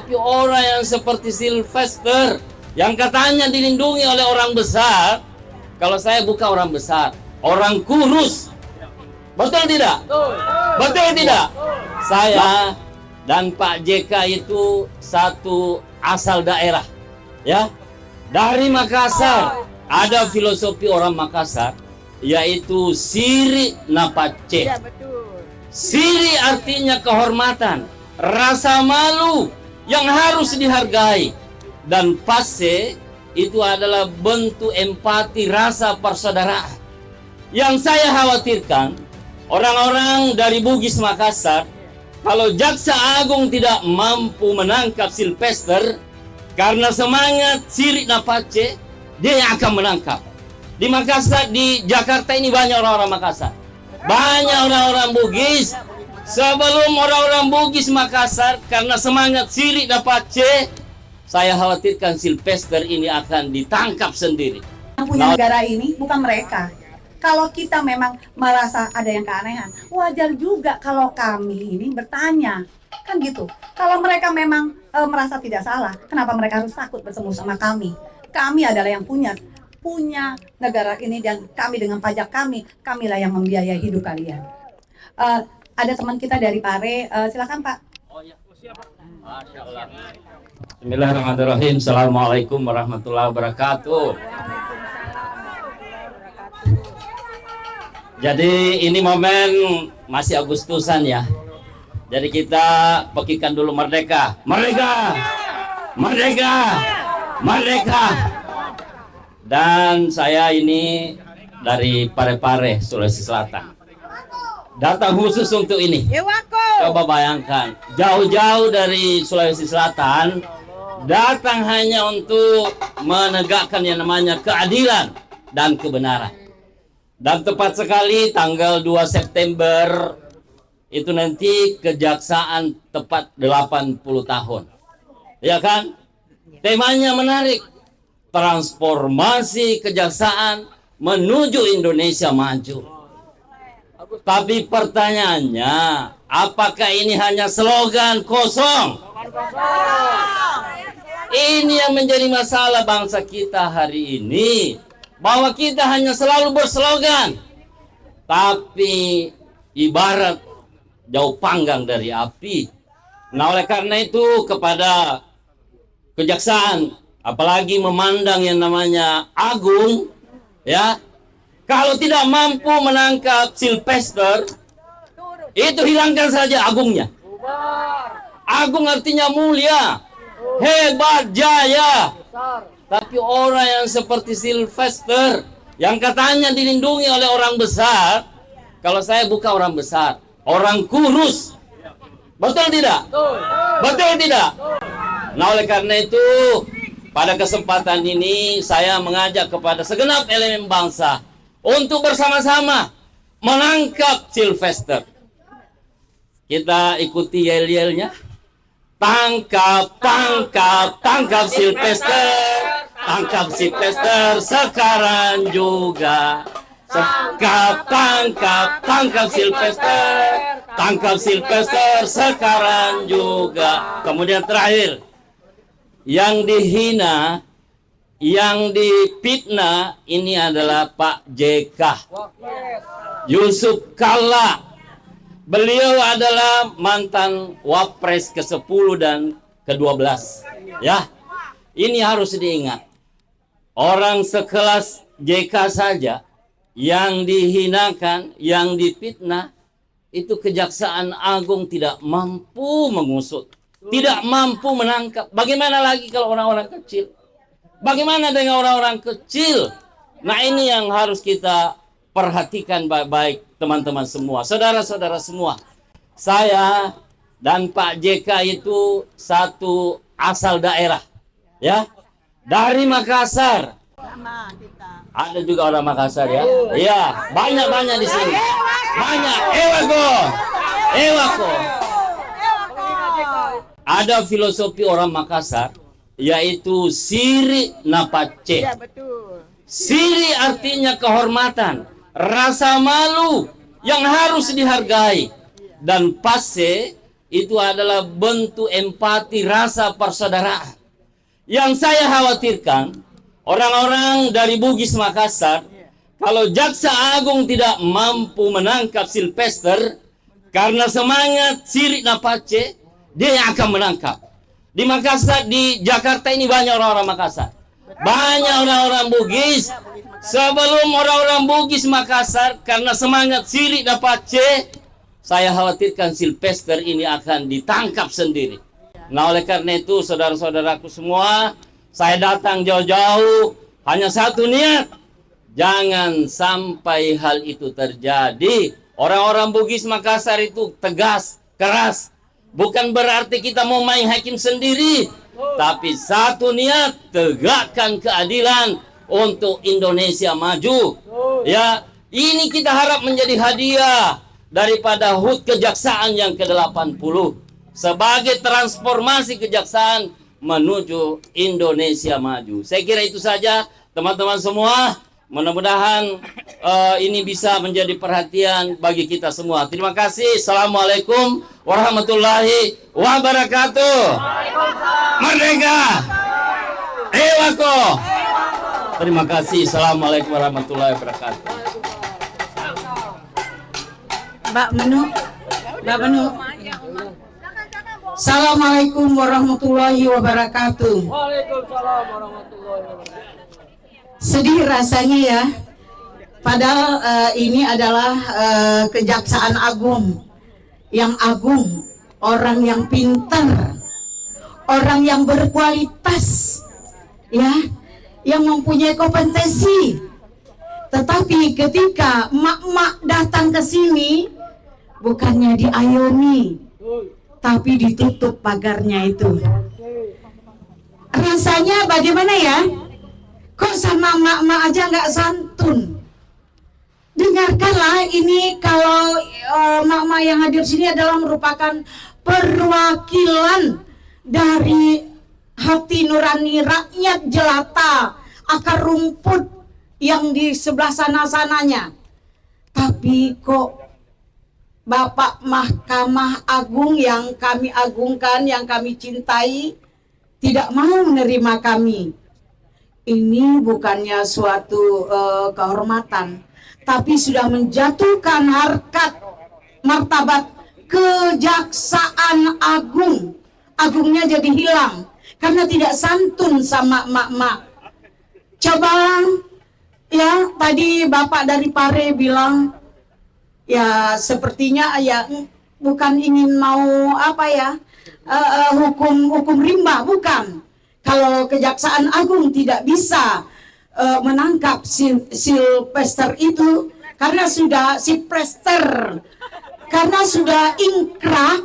Tapi orang yang seperti Sylvester yang katanya dilindungi oleh orang besar, kalau saya bukan orang besar, orang kurus. Betul tidak? Betul tidak? Saya dan Pak JK itu satu asal daerah, ya. Dari Makassar. Ada filosofi orang Makassar, yaitu siri napace. Ya, betul. Siri artinya kehormatan, rasa malu yang harus dihargai. Dan pace itu adalah bentuk empati, rasa persaudaraan. Yang saya khawatirkan, orang-orang dari Bugis Makassar, kalau Jaksa Agung tidak mampu menangkap Sylvester karena semangat siri napace, dia yang akan menangkap. Di Makassar, di Jakarta ini banyak orang-orang Makassar. Banyak orang-orang Bugis. Sebelum orang-orang Bugis Makassar karena semangat siri napace, saya khawatirkan Sylvester ini akan ditangkap sendiri. Yang punya negara ini bukan mereka. Kalau kita memang merasa ada yang keanehan, wajar juga kalau kami ini bertanya. Kan gitu. Kalau mereka memang merasa tidak salah, kenapa mereka harus takut bertemu sama kami? Kami adalah yang punya negara ini, dan kami dengan pajak kamilah yang membiayai hidup kalian. Ada teman kita dari Pare, silakan Pak. Oh ya, siapa? Masya Allah. Bismillahirrahmanirrahim. Assalamualaikum warahmatullahi wabarakatuh. Jadi ini momen masih Agustusan ya. Jadi kita pekikan dulu merdeka. Merdeka! Merdeka! Merdeka! Dan saya ini dari Parepare, Sulawesi Selatan. Datang khusus untuk ini. Coba bayangkan, jauh-jauh dari Sulawesi Selatan, datang hanya untuk menegakkan yang namanya keadilan dan kebenaran. Dan tepat sekali tanggal 2 September itu nanti kejaksaan tepat 80 tahun. Ya kan? Temanya menarik. Transformasi kejaksaan menuju Indonesia maju. Tapi pertanyaannya, apakah ini hanya slogan kosong? Ini yang menjadi masalah bangsa kita hari ini. Bahwa kita hanya selalu berslogan, tapi ibarat jauh panggang dari api. Nah, oleh karena itu kepada kejaksaan, apalagi memandang yang namanya agung, ya, kalau tidak mampu menangkap Sylvester, itu hilangkan saja agungnya. Agung artinya mulia, hebat, jaya. Tapi orang yang seperti Sylvester yang katanya dilindungi oleh orang besar, kalau saya bukan orang besar, orang kurus. Betul tidak? Betul tidak? Nah, oleh karena itu pada kesempatan ini saya mengajak kepada segenap elemen bangsa untuk bersama-sama menangkap Sylvester. Kita ikuti yel-yelnya. Tangkap, tangkap, tangkap Sylvester. Tangkap Sylvester sekarang juga. Tangkap, tangkap, tangkap Sylvester. Tangkap Sylvester sekarang juga. Kemudian terakhir, yang dihina, yang difitnah ini adalah Pak JK Yusuf Kalla. Beliau adalah mantan Wapres ke-10 dan ke-12. Ya, ini harus diingat. Orang sekelas JK saja yang dihinakan, yang difitnah, itu Kejaksaan Agung tidak mampu mengusut, tidak mampu menangkap. Bagaimana lagi kalau orang-orang kecil? Bagaimana dengan orang-orang kecil? Nah, ini yang harus kita perhatikan baik-baik, teman-teman semua, saudara-saudara semua. Saya dan Pak JK itu satu asal daerah, ya, dari Makassar. Ada juga orang Makassar ya. Iya, banyak-banyak di sini. Banyak. Ewako. Ada filosofi orang Makassar, yaitu siri napace. Ya, betul. Siri artinya kehormatan, rasa malu yang harus dihargai. Dan pace itu adalah bentuk empati, rasa persaudaraan. Yang saya khawatirkan, orang-orang dari Bugis Makassar, kalau Jaksa Agung tidak mampu menangkap Sylvester, karena semangat sirik napace, dia yang akan menangkap. Di Makassar, di Jakarta ini banyak orang-orang Makassar. Banyak orang-orang Bugis. Sebelum orang-orang Bugis Makassar, karena semangat sirik napace, saya khawatirkan Sylvester ini akan ditangkap sendiri. Nah, oleh karena itu, saudara-saudaraku semua, saya datang jauh-jauh, hanya satu niat. Jangan sampai hal itu terjadi. Orang-orang Bugis Makassar itu tegas, keras. Bukan berarti kita mau main hakim sendiri. Tapi satu niat, tegakkan keadilan untuk Indonesia maju. Ya, ini kita harap menjadi hadiah daripada HUT Kejaksaan yang ke-80. Sebagai transformasi kejaksaan menuju Indonesia maju. Saya kira itu saja teman-teman semua. Mudah-mudahan ini bisa menjadi perhatian bagi kita semua. Terima kasih. Assalamualaikum warahmatullahi wabarakatuh. Merdeka! Ewako! Terima kasih. Assalamualaikum warahmatullahi wabarakatuh. Mbak Menu. Assalamualaikum warahmatullahi wabarakatuh. Waalaikumsalam warahmatullahi wabarakatuh. Sedih rasanya ya, padahal ini adalah Kejaksaan Agung yang agung, orang yang pintar, orang yang berkualitas, ya, yang mempunyai kompetensi. Tetapi ketika emak-emak datang ke sini, bukannya diayomi, tapi ditutup pagarnya itu. Rasanya bagaimana ya? Kok sama emak-emak aja nggak santun? Dengarkanlah ini, kalau emak-emak yang hadir sini adalah merupakan perwakilan dari hati nurani rakyat jelata, akar rumput yang di sebelah sana-sananya. Tapi kok Bapak Mahkamah Agung yang kami agungkan, yang kami cintai, tidak mau menerima kami. Ini bukannya suatu kehormatan, tapi sudah menjatuhkan harkat martabat Kejaksaan Agung. Agungnya jadi hilang karena tidak santun sama emak-emak. Coba ya, tadi Bapak dari Pare bilang, ya sepertinya ya bukan ingin mau apa ya, hukum rimba, bukan. Kalau Kejaksaan Agung tidak bisa menangkap Sylvester itu karena sudah ingkrah,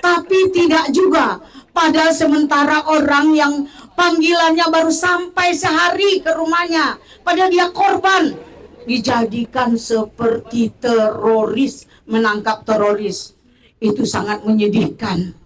tapi tidak juga. Pada sementara orang yang panggilannya baru sampai sehari ke rumahnya, padahal dia korban, dijadikan seperti teroris, menangkap teroris. Itu sangat menyedihkan,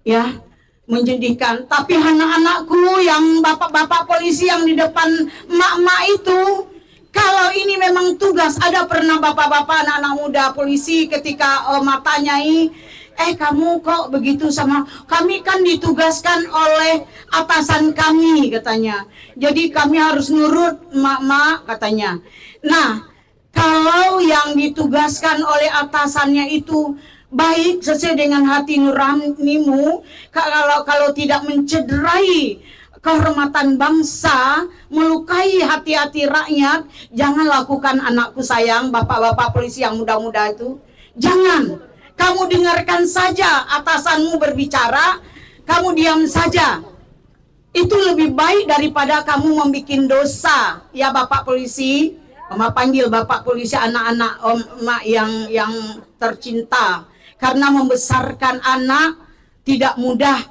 ya. Menyedihkan. Tapi anak-anakku yang bapak-bapak polisi yang di depan emak-emak itu, kalau ini memang tugas, ada pernah bapak-bapak anak-anak muda polisi ketika matanyai, kamu kok begitu sama kami? Kan ditugaskan oleh atasan kami, katanya. Jadi kami harus nurut emak-emak, katanya. Nah, kalau yang ditugaskan oleh atasannya itu baik, sesuai dengan hati nuranimu, kalau tidak mencederai kehormatan bangsa, melukai hati-hati rakyat, jangan lakukan, anakku sayang, bapak-bapak polisi yang muda-muda itu. Jangan, kamu dengarkan saja atasanmu berbicara, kamu diam saja. Itu lebih baik daripada kamu membuat dosa, ya Bapak polisi. Mama panggil Bapak polisi, anak-anak emak yang tercinta. Karena membesarkan anak tidak mudah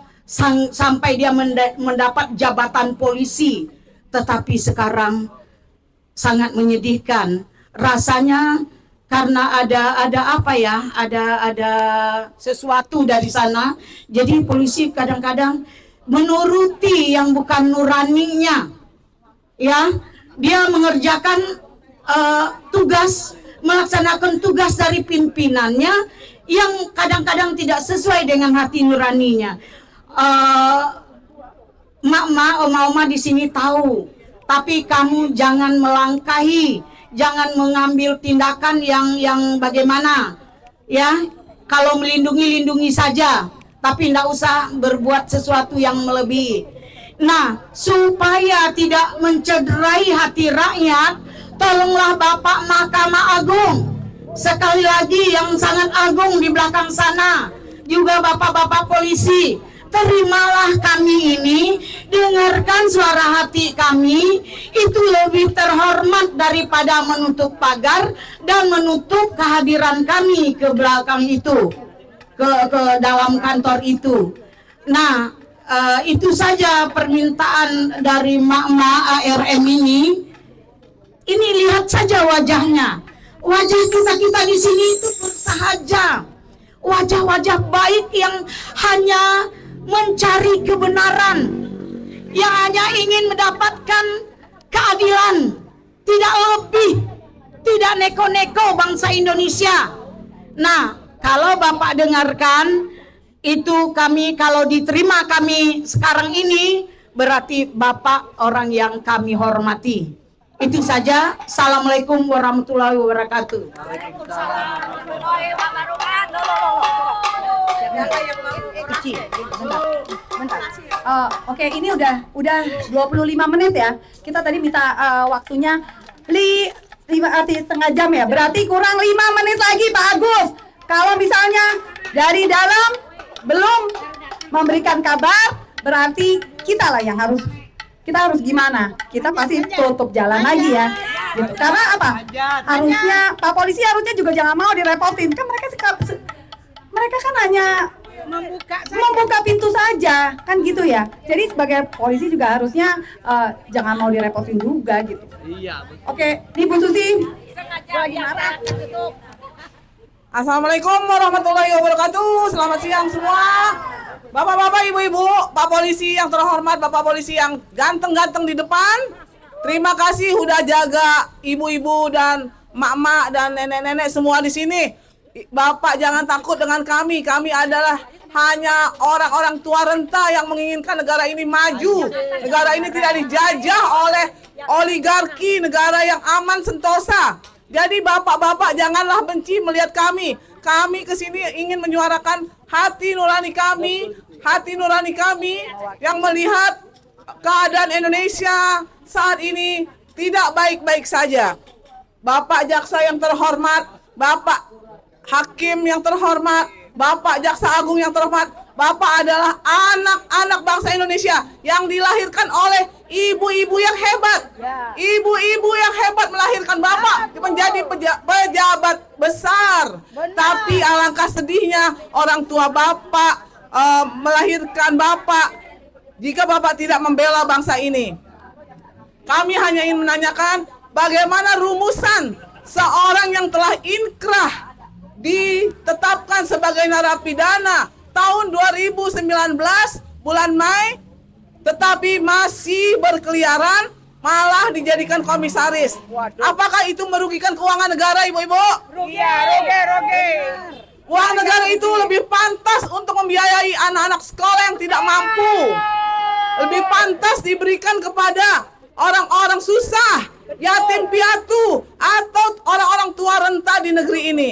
sampai dia mendapat jabatan polisi. Tetapi sekarang sangat menyedihkan. Rasanya karena ada apa ya? Ada sesuatu dari sana. Jadi polisi kadang-kadang menuruti yang bukan nuraninya. Ya, dia mengerjakan tugas, melaksanakan tugas dari pimpinannya yang kadang-kadang tidak sesuai dengan hati nuraninya. Oma di sini tahu, tapi kamu jangan melangkahi, jangan mengambil tindakan yang bagaimana, ya. Kalau melindungi, lindungi saja, tapi tidak usah berbuat sesuatu yang melebihi. Nah, supaya tidak mencederai hati rakyat, tolonglah Bapak Mahkamah Agung, sekali lagi yang sangat agung di belakang sana, juga bapak-bapak polisi, terimalah kami ini, dengarkan suara hati kami, itu lebih terhormat daripada menutup pagar dan menutup kehadiran kami ke belakang itu, ke dalam kantor itu. Nah, itu saja permintaan dari Mak ARM ini. Ini lihat saja wajahnya, wajah kita di sini itu bersahaja, wajah-wajah baik yang hanya mencari kebenaran, yang hanya ingin mendapatkan keadilan, tidak lebih, tidak neko-neko bangsa Indonesia. Nah, kalau Bapak dengarkan itu, kami kalau diterima kami sekarang ini, berarti Bapak orang yang kami hormati. Itu saja. Assalamualaikum warahmatullahi wabarakatuh. Oke, ini udah 25 menit ya. Kita tadi minta waktunya setengah jam ya. Berarti kurang 5 menit lagi Pak Agus. Kalau misalnya dari dalam belum memberikan kabar, berarti kita lah yang harus gimana? Kita pasti tutup jalan lagi ya. Gitu. Karena apa? Harusnya Pak Polisi harusnya juga jangan mau direpotin. Kan mereka kan hanya membuka pintu saja, kan gitu ya. Jadi sebagai polisi juga harusnya jangan mau direpotin juga gitu. Iya. Oke, ini Bu Susi. Lagi marah. Assalamualaikum warahmatullahi wabarakatuh. Selamat siang semua. Bapak-bapak, ibu-ibu, Pak Polisi yang terhormat, Bapak Polisi yang ganteng-ganteng di depan. Terima kasih udah jaga ibu-ibu dan mak-mak dan nenek-nenek semua di sini. Bapak jangan takut dengan kami. Kami adalah hanya orang-orang tua renta yang menginginkan negara ini maju. Negara ini tidak dijajah oleh oligarki, negara yang aman sentosa. Jadi bapak-bapak janganlah benci melihat kami. Kami kesini ingin menyuarakan hati nurani kami yang melihat keadaan Indonesia saat ini tidak baik-baik saja. Bapak Jaksa yang terhormat, Bapak Hakim yang terhormat, Bapak Jaksa Agung yang terhormat, Bapak adalah anak-anak bangsa Indonesia yang dilahirkan oleh ibu-ibu yang hebat. Ibu-ibu yang hebat melahirkan Bapak menjadi pejabat besar. Tapi alangkah sedihnya orang tua Bapak melahirkan Bapak jika Bapak tidak membela bangsa ini. Kami hanya ingin menanyakan bagaimana rumusan seorang yang telah inkrah ditetapkan sebagai narapidana tahun 2019 bulan Mei, tetapi masih berkeliaran, malah dijadikan komisaris. Apakah itu merugikan keuangan negara, ibu-ibu? Rugi. Uang negara itu lebih pantas untuk membiayai anak-anak sekolah yang tidak mampu. Lebih pantas diberikan kepada orang-orang susah, yatim piatu, atau orang-orang tua renta di negeri ini.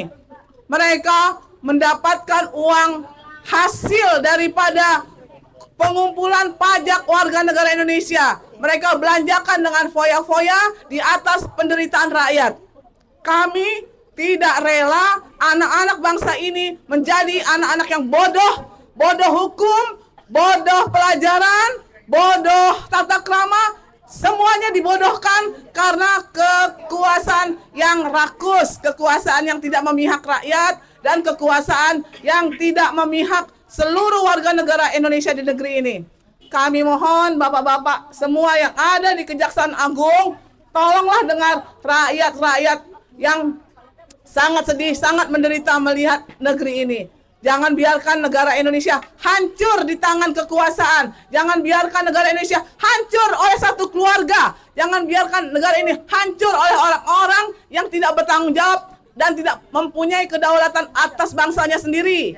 Mereka mendapatkan uang hasil daripada pengumpulan pajak warga negara Indonesia. Mereka belanjakan dengan foya-foya di atas penderitaan rakyat. Kami tidak rela anak-anak bangsa ini menjadi anak-anak yang bodoh, bodoh hukum, bodoh pelajaran, bodoh tata krama. Semuanya dibodohkan karena kekuasaan yang rakus, kekuasaan yang tidak memihak rakyat, dan kekuasaan yang tidak memihak seluruh warga negara Indonesia di negeri ini. Kami mohon bapak-bapak semua yang ada di Kejaksaan Agung, tolonglah dengar rakyat-rakyat yang sangat sedih, sangat menderita melihat negeri ini. Jangan biarkan negara Indonesia hancur di tangan kekuasaan. Jangan biarkan negara Indonesia hancur oleh satu keluarga. Jangan biarkan negara ini hancur oleh orang-orang yang tidak bertanggung jawab dan tidak mempunyai kedaulatan atas bangsanya sendiri.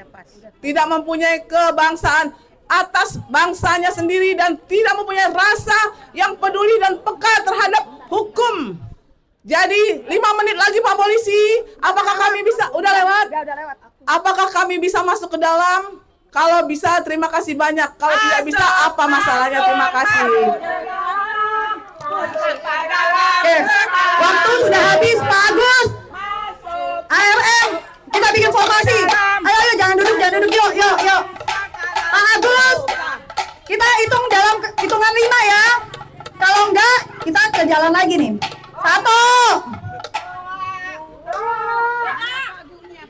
Tidak mempunyai kebangsaan atas bangsanya sendiri dan tidak mempunyai rasa yang peduli dan peka terhadap hukum. Jadi 5 menit lagi Pak Polisi, apakah kami bisa, udah lewat? Apakah kami bisa masuk ke dalam? Kalau bisa terima kasih banyak, kalau tidak bisa apa masalahnya, terima kasih. Oke, waktu sudah habis Pak Agus. ARM, kita bikin formasi. Ayo, jangan duduk, yuk. Pak Agus, kita hitung dalam hitungan 5 ya. Kalau enggak, kita ke jalan lagi nih. 1.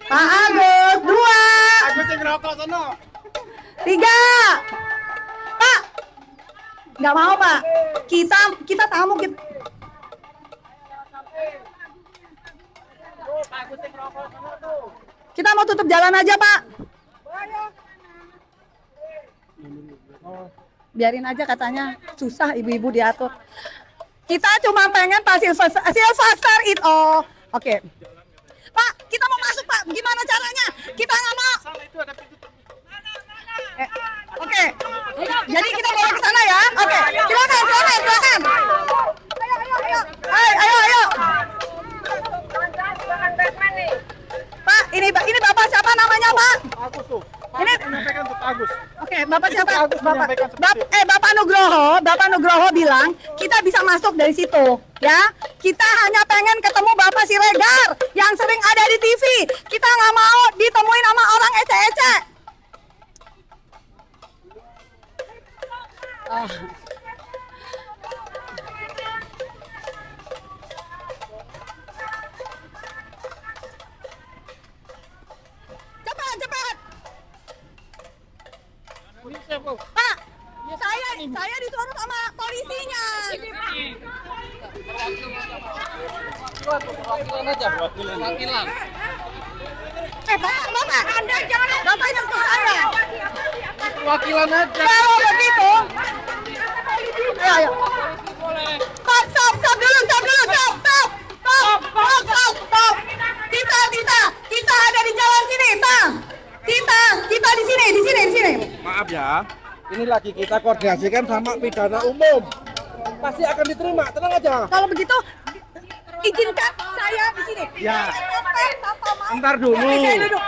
Pak Agus, 2. Agus yang ngerokok sono. 3. Pak, nggak mau Pak. Kita tamu kita. Kita mau tutup jalan aja Pak. Biarin aja katanya susah ibu-ibu diatur. Kita cuma pengen Pak Silvester itu. Oke. Pak, kita mau masuk Pak. Gimana caranya? Kita nggak mau. Oke. Jadi kita bawa ke sana ya. Oke. Silakan. Ayo. Pak, ini Bapak siapa namanya, Pak? Agus tuh. Ini Menyampaikan untuk Agus. Oke, Bapak siapa? Agus menyampaikan seperti itu. Bapak Nugroho bilang kita bisa masuk dari situ, ya. Kita hanya pengen ketemu Bapak Siregar yang sering ada di TV. Kita nggak mau ditemuin sama orang ece-ece. Cepat. Pak, saya disuruh sama polisinya. Wakilan. Bapak, Anda jangan. Bapak nyuruh saya. Wakilan aja. Kalau begitu, ayo. Stop dulu. Kita ada di jalan sini, Bang. Kita di sini. Maaf ya, ini lagi kita koordinasikan sama pidana umum. Pasti akan diterima, tenang aja. Kalau begitu, izinkan saya di sini. Ya. Tanpa maaf. Ntar dulu. Saya duduk.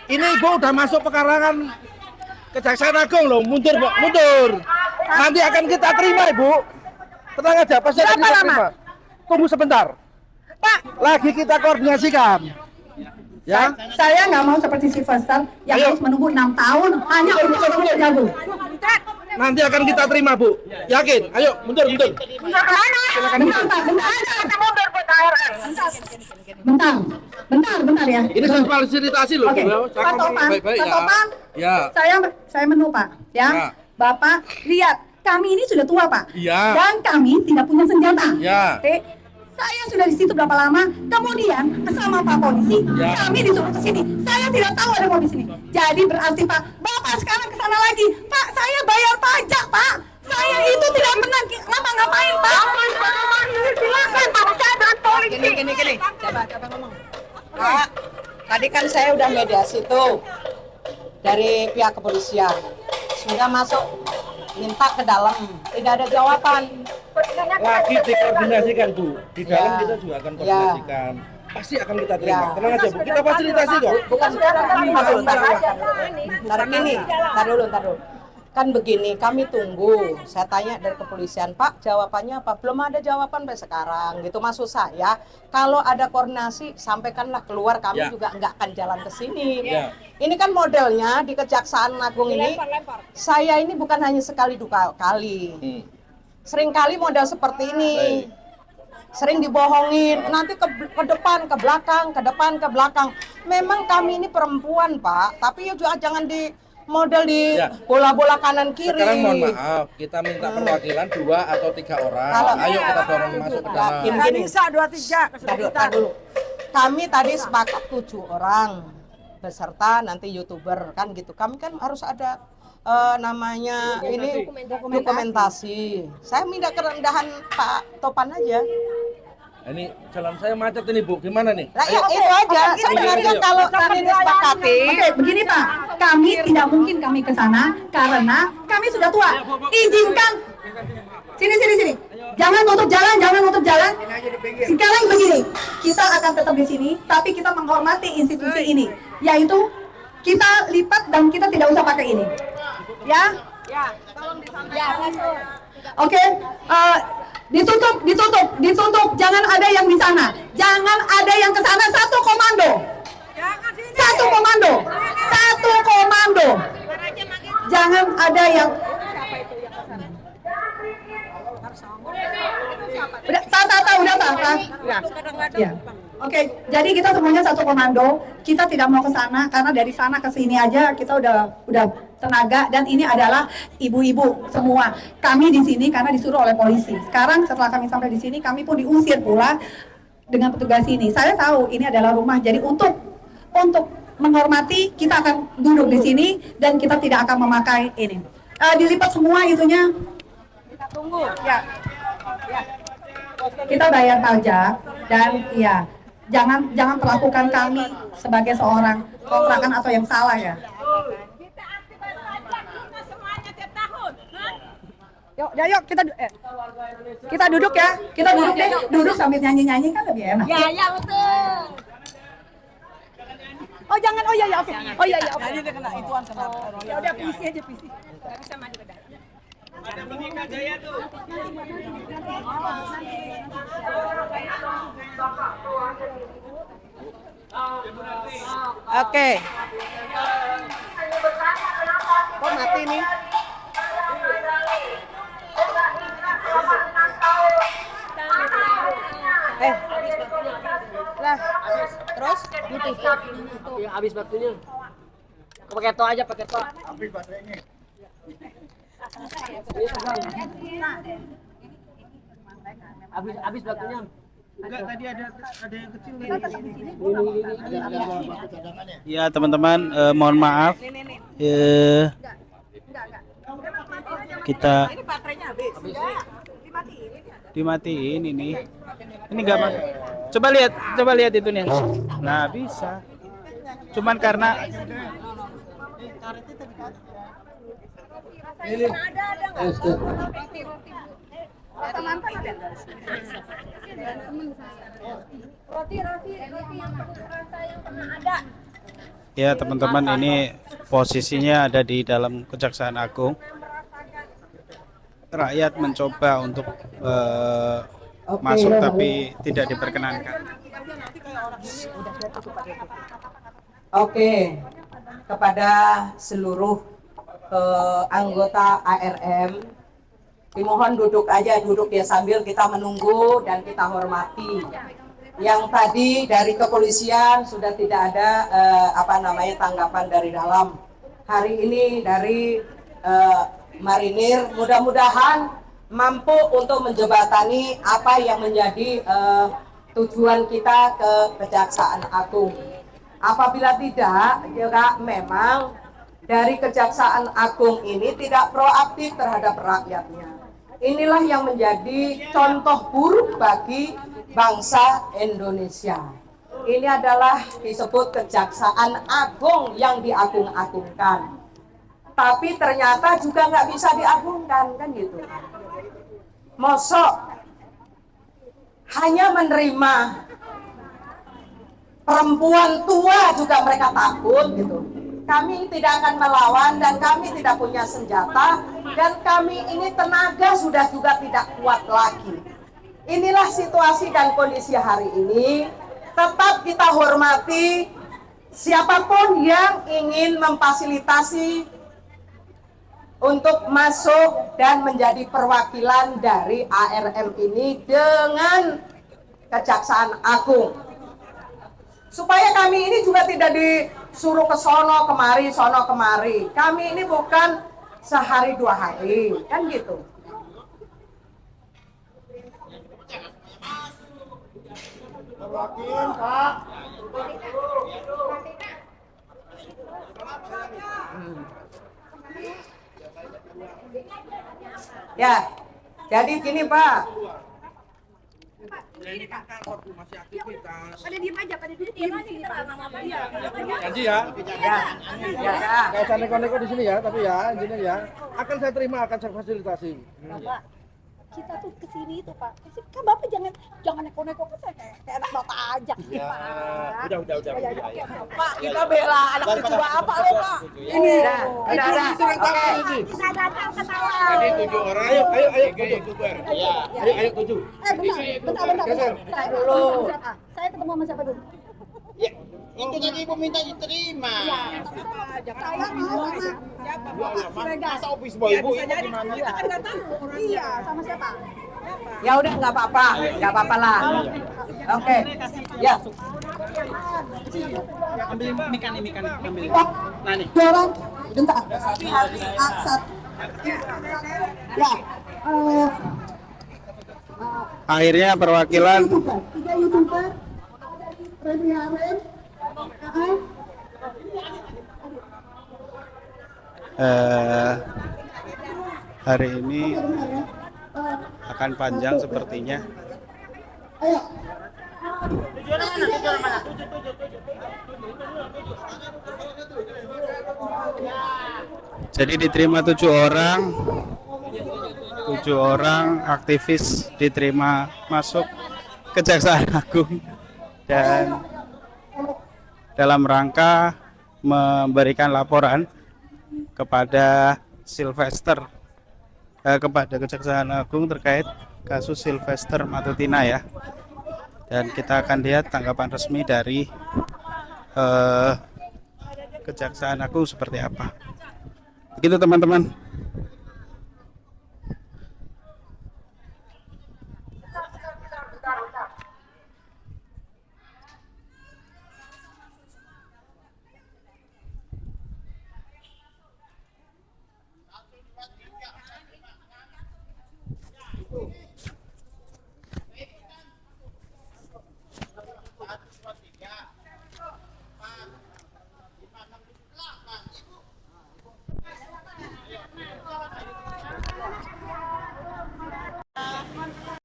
Ini Ibu udah masuk pekarangan Kejaksaan Agung loh, mundur. Nanti akan kita terima Ibu. Tenang aja, pasti akan Berapa kita lama? terima. Tunggu sebentar. Pak, Lagi kita koordinasikan. Ya. saya nggak mau seperti Silvester yang Ayo. harus menunggu 6 tahun hanya untuk jagung. Nanti akan kita terima Bu. Yakin? Ayo, mundur. Bentar ya. Ini saya fasilitasi loh. Oke, Bu. Saya Pak ngomong Topan, baik-baik Pak ya. Topan, Ya. saya menunggu Pak, ya. Ya. Bapak lihat, kami ini sudah tua Pak, Iya. dan kami tidak punya senjata. Ya. Oke, saya sudah di situ berapa lama, kemudian sama Pak Polisi, Ya. kami disuruh ke sini. Saya tidak tahu ada mobil sini. Jadi berarti Pak, Bapak sekarang ke sana lagi. Pak, saya bayar pajak Pak. Saya itu tidak pernah ngapa-ngapain Pak. Silakan Pak, saya dengan polisi. Gini. Coba ngomong. Pak, tadi kan saya udah mediasi tuh dari pihak kepolisian. Sudah masuk minta ke dalam, tidak ada jawaban. Lagi dikoordinasikan Bu. Di dalam Ya. kita juga akan Ya. koordinasikan. Pasti akan kita terima. Ya. Tenang aja Bu. Kita fasilitasi kok. Bukan Ntar dulu. Kan begini, kami tunggu. Saya tanya dari kepolisian, Pak, jawabannya apa? Belum ada jawaban sampai sekarang. Gitu maksud saya. Kalau ada koordinasi, sampaikanlah keluar. Kami Ya. juga nggak akan jalan ke sini. Ya. Ini kan modelnya di Kejaksaan Agung ini. Saya ini bukan hanya sekali dua kali. Seringkali model seperti ini. Baik. Sering dibohongin, nanti ke depan, ke belakang, ke depan, ke belakang. Memang kami ini perempuan, Pak, tapi ya juga jangan di model di Ya. bola-bola kanan kiri. Sekarang mohon maaf, kita minta perwakilan 2 atau 3 orang. Kalau- Ayo kita dorong masuk ke dalam. Gini. bisa 2-3 Tar dulu. Kami tadi sepakat 7 orang beserta nanti YouTuber kan gitu. Kami kan harus ada namanya ini dokumentasi. Saya minta kerendahan Pak Topan aja. Ini jalan saya macet ini Bu, gimana nih? Lah, itu aja. Sebenarnya kalau kami disepakati, Oke, begini Pak, kami tidak mungkin kami ke sana karena kami sudah tua. Izinkan. Sini. Jangan nutup jalan, Sekarang begini, kita akan tetap di sini, tapi kita menghormati institusi ini, yaitu kita lipat dan kita tidak usah pakai ini. Ya? Oke, ditutup. Jangan ada yang di sana. Jangan ada yang ke sana. Satu komando. Jangan ada yang. Udah, Ya. Oke, jadi kita semuanya satu komando. Kita tidak mau ke sana karena dari sana ke sini aja kita udah tenaga, dan ini adalah ibu-ibu semua. Kami di sini karena disuruh oleh polisi. Sekarang setelah kami sampai di sini, kami pun diusir pula dengan petugas ini. Saya tahu ini adalah rumah, jadi untuk menghormati kita akan duduk di sini dan kita tidak akan memakai ini. Dilipat semua itunya. Kita tunggu. Ya. Kita bayar pajak dan ya jangan perlakukan kami sebagai seorang kontrakan atau yang salah ya. Yuk kita duduk ya. Kita duduk deh. Duduk sambil nyanyi-nyanyi kan lebih enak. ya betul. Oh jangan. Oh iya oke. Oke. Ini dia kena ituan kena. Ya udah PC aja PC. Enggak bisa maju ke dalam. Oke. Kok mati nih? Lah, terus? Habis batunya. Pakai to aja, pakai to. Habis batunya. Enggak, tadi ada yang kecil nih. Ya teman-teman, mohon maaf. Kita Ini baterainya habis. dimatiin ini. Ini enggak coba lihat itu nih. Nah, bisa. Cuman karena ya teman-teman, ini posisinya ada di dalam Kejaksaan Agung. Rakyat mencoba untuk masuk tapi tidak diperkenankan. Oke, kepada seluruh anggota ARM, dimohon duduk ya sambil kita menunggu dan kita hormati. Yang tadi dari kepolisian sudah tidak ada tanggapan dari dalam. Hari ini dari Marinir mudah-mudahan mampu untuk menjembatani apa yang menjadi tujuan kita ke Kejaksaan Agung. Apabila tidak, juga memang dari Kejaksaan Agung ini tidak proaktif terhadap rakyatnya. Inilah yang menjadi contoh buruk bagi bangsa Indonesia. Ini adalah disebut Kejaksaan Agung yang diagung-agungkan. Tapi ternyata juga nggak bisa diagungkan, kan gitu. Mosok hanya menerima perempuan tua juga mereka takut gitu. Kami tidak akan melawan dan kami tidak punya senjata dan kami ini tenaga sudah juga tidak kuat lagi. Inilah situasi dan kondisi hari ini. Tetap kita hormati siapapun yang ingin memfasilitasi untuk masuk dan menjadi perwakilan dari ARM ini dengan Kejaksaan Agung. Supaya kami ini juga tidak disuruh ke sono kemari. Kami ini bukan sehari dua hari, kan gitu. Ya, jadi gini Pak. ini kan kantor Bu, masih aktivitas. Pada diem aja, pada duduk diem aja kita Janji ya. Nggak usah neko-neko di sini ya, tapi ya intinya ya akan saya terima, akan saya fasilitasi. Bapak, kita tuh kesini itu Pak. Kan Bapak jangan neko-neko ke saya kayak anak Bapak aja. Ya, Pak. udah. Pak, kita bela anak cucu Bapak loh, Pak. Ini, Udah. ini. Kita datang ketawa. Ini 7 orang. Ayo, bubar. Ayo 7. Bentar. Geser. Saya dulu. Saya ketemu sama siapa dulu? Itu tadi ibu minta diterima. Saya mau sama Siregar. Masa office boy ibu itu gimana? Iya, sama siapa? Ya udah nggak apa-apa lah. Oke. Ya. Ambil mikan nih. Ambil. Nah nih. Dorong. Bentar. Aksat. Ya. Akhirnya perwakilan 3 YouTuber. Remy Harem. hari ini akan panjang sepertinya. Jadi diterima 7 orang aktivis diterima masuk Kejaksaan Agung dan dalam rangka memberikan laporan kepada kepada Kejaksaan Agung terkait kasus Sylvester Matutina ya. Dan kita akan lihat tanggapan resmi dari Kejaksaan Agung seperti apa. Begitu teman-teman.